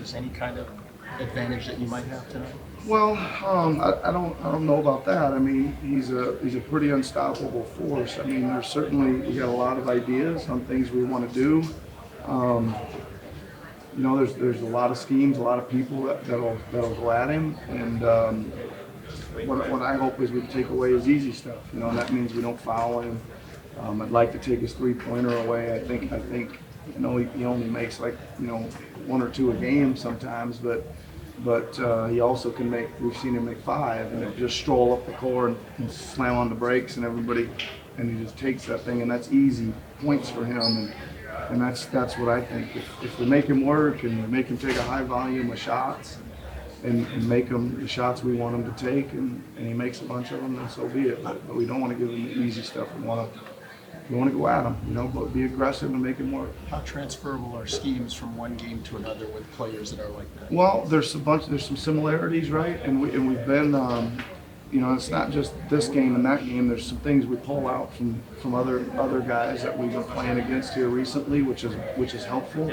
Raptors any kind of advantage that you might have tonight? Well, I don't know about that. I mean, he's a pretty unstoppable force. I mean, we got a lot of ideas on things we want to do. Um, there's a lot of schemes, a lot of people that'll go at him, and what I hope is we take away his easy stuff. And that means we don't foul him. I'd like to take his three-pointer away. I think he only makes one or two a game sometimes, but he also can make. We've seen him make five, and just stroll up the court and slam on the brakes, and he just takes that thing, and that's easy points for him, and that's what I think. If we make him work and we make him take a high volume of shots, and make him the shots we want him to take, and he makes a bunch of them, then so be it. But we don't want to give him the easy stuff. We want to go at him, but be aggressive and make him work. How transferable are schemes from one game to another with players that are like that? Well, there's some similarities, right? And we've been, it's not just this game and that game. There's some things we pull out from other guys that we've been playing against here recently, which is helpful.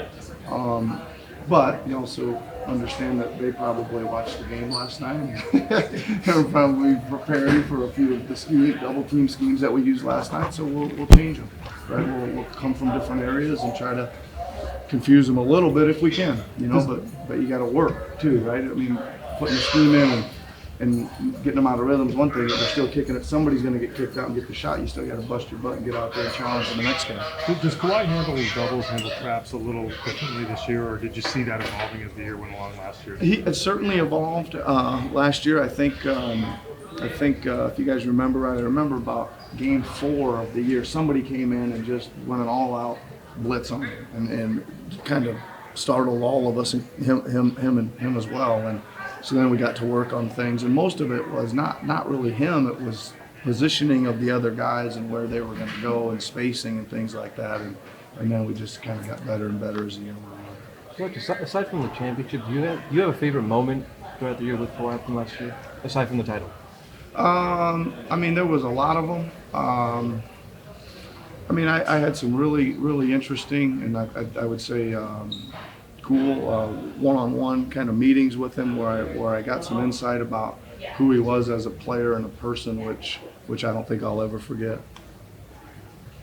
But you also understand that they probably watched the game last night. They're probably preparing for a few of the double team schemes that we used last night. So we'll change them, right? We'll come from different areas and try to confuse them a little bit if we can, But you got to work too, right? I mean, putting the scheme in and getting them out of rhythm is one thing. If they're still kicking it, somebody's going to get kicked out and get the shot. You still got to bust your butt and get out there and challenge the next guy. Does Kawhi handle his doubles, handle traps a little differently this year, or did you see that evolving as the year went along last year? It certainly evolved last year. I think if you guys remember right, I remember about Game 4 of the year, somebody came in and just went an all-out blitz on him and kind of startled all of us, and him as well. And so then we got to work on things, and most of it was not really him. It was positioning of the other guys and where they were going to go and spacing and things like that. And then we just kind of got better and better as the year went on. Coach, aside from the championship, do you have a favorite moment throughout the year with Kawhi from last year, aside from the title? I mean, there was a lot of them. I had some really interesting, and I would say cool one-on-one kind of meetings with him where I got some insight about who he was as a player and a person, which I don't think I'll ever forget.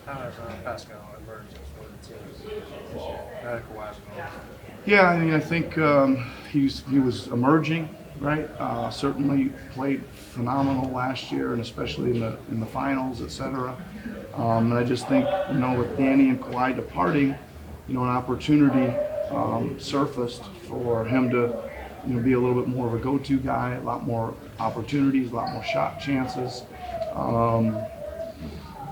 How has Pascal emerged for the team this year? Yeah, I mean, I think he was emerging, right? Certainly played phenomenal last year, and especially in the finals, etc. And I just think, with Danny and Kawhi departing, an opportunity surfaced for him to, be a little bit more of a go-to guy, a lot more opportunities, a lot more shot chances.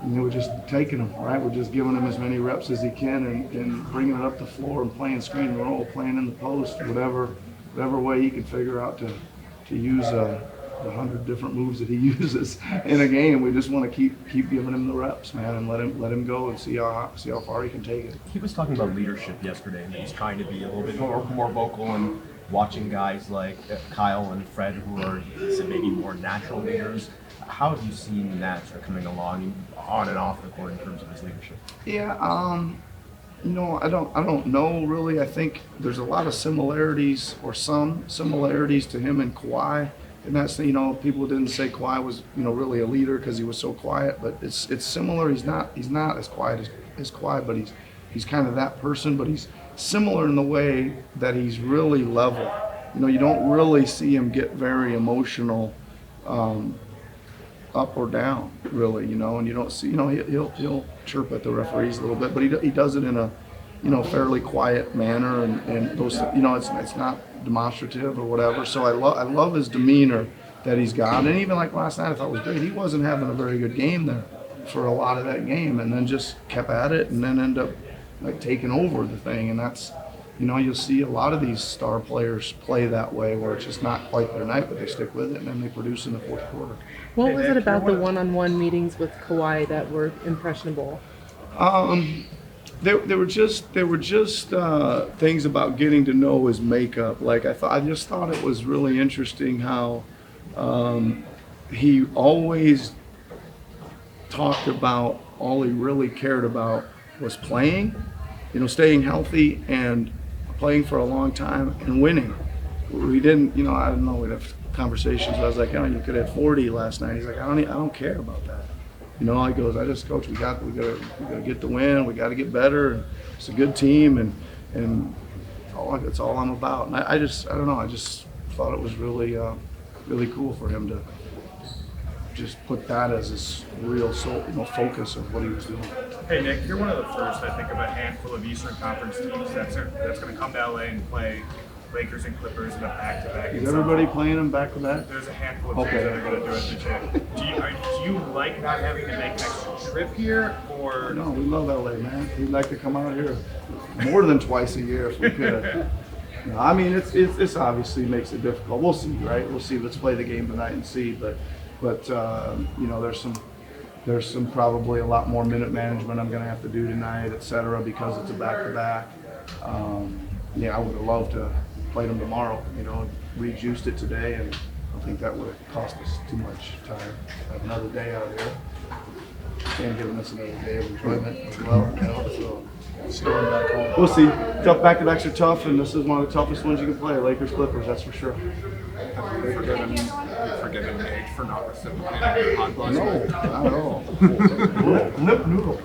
We're just taking him, right? We're just giving him as many reps as he can and bringing it up the floor and playing screen and roll, playing in the post, whatever way he can figure out to use the 100 different moves that he uses in a game. We just want to keep giving him the reps, man, and let him go and see how far he can take it. He was talking about leadership yesterday, and he's trying to be a little bit more vocal and watching guys like Kyle and Fred, who are maybe more natural leaders. How have you seen that sort of coming along on and off the court in terms of his leadership? Yeah, I don't know really. I think there's a lot of similarities, or some similarities, to him and Kawhi. And that's, people didn't say Kawhi was, really a leader because he was so quiet, but it's similar. He's not as quiet as Kawhi, but he's kind of that person, but he's similar in the way that he's really level. You don't really see him get very emotional up or down, really, and you don't see, he'll chirp at the referees a little bit, but he does it in a, fairly quiet manner, and those, it's not demonstrative or whatever. So I love his demeanor that he's got, and even like last night I thought was great. He wasn't having a very good game there for a lot of that game, and then just kept at it, and then end up like taking over the thing. And that's, you'll see a lot of these star players play that way, where it's just not quite their night, but they stick with it, and then they produce in the fourth quarter. What was it about the one-on-one meetings with Kawhi that were impressionable? They were just things about getting to know his makeup. Like I just thought it was really interesting how he always talked about all he really cared about was playing, staying healthy and playing for a long time and winning. We didn't, you know, I don't know, we'd have conversations. I was like, oh, you could have 40 last night. He's like, I don't care about that. You know, I goes, coach, we gotta get the win. We got to get better. And it's a good team, and it's all I'm about. And I don't know. I just thought it was really, really cool for him to just put that as his real focus of what he was doing. Hey Nick, you're one of the first, I think, of a handful of Eastern Conference teams that's going to come to LA and play Lakers and Clippers in a back-to-back. Is everybody playing them back to back? There's a handful of teams that are going to do it this year. Do you like not having to make an extra trip here, or? No, we love LA, man. We'd like to come out here more than twice a year if we could. No, I mean, it's obviously makes it difficult. We'll see, right? We'll see. Let's play the game tonight and see. But you know, there's some probably a lot more minute management I'm going to have to do tonight, et cetera, because it's a back-to-back. Yeah, I would have loved to play them tomorrow. You know, we juiced it today, and I think that would have cost us too much time. Have another day out here. And giving us another day of enjoyment as well. You know, so going back home. We'll see. Tough back-to-backs are tough, and this is one of the toughest ones you can play. Lakers, Clippers, that's for sure. Forgiven Nate for not reciprocating on No, not at all. Lip noodle.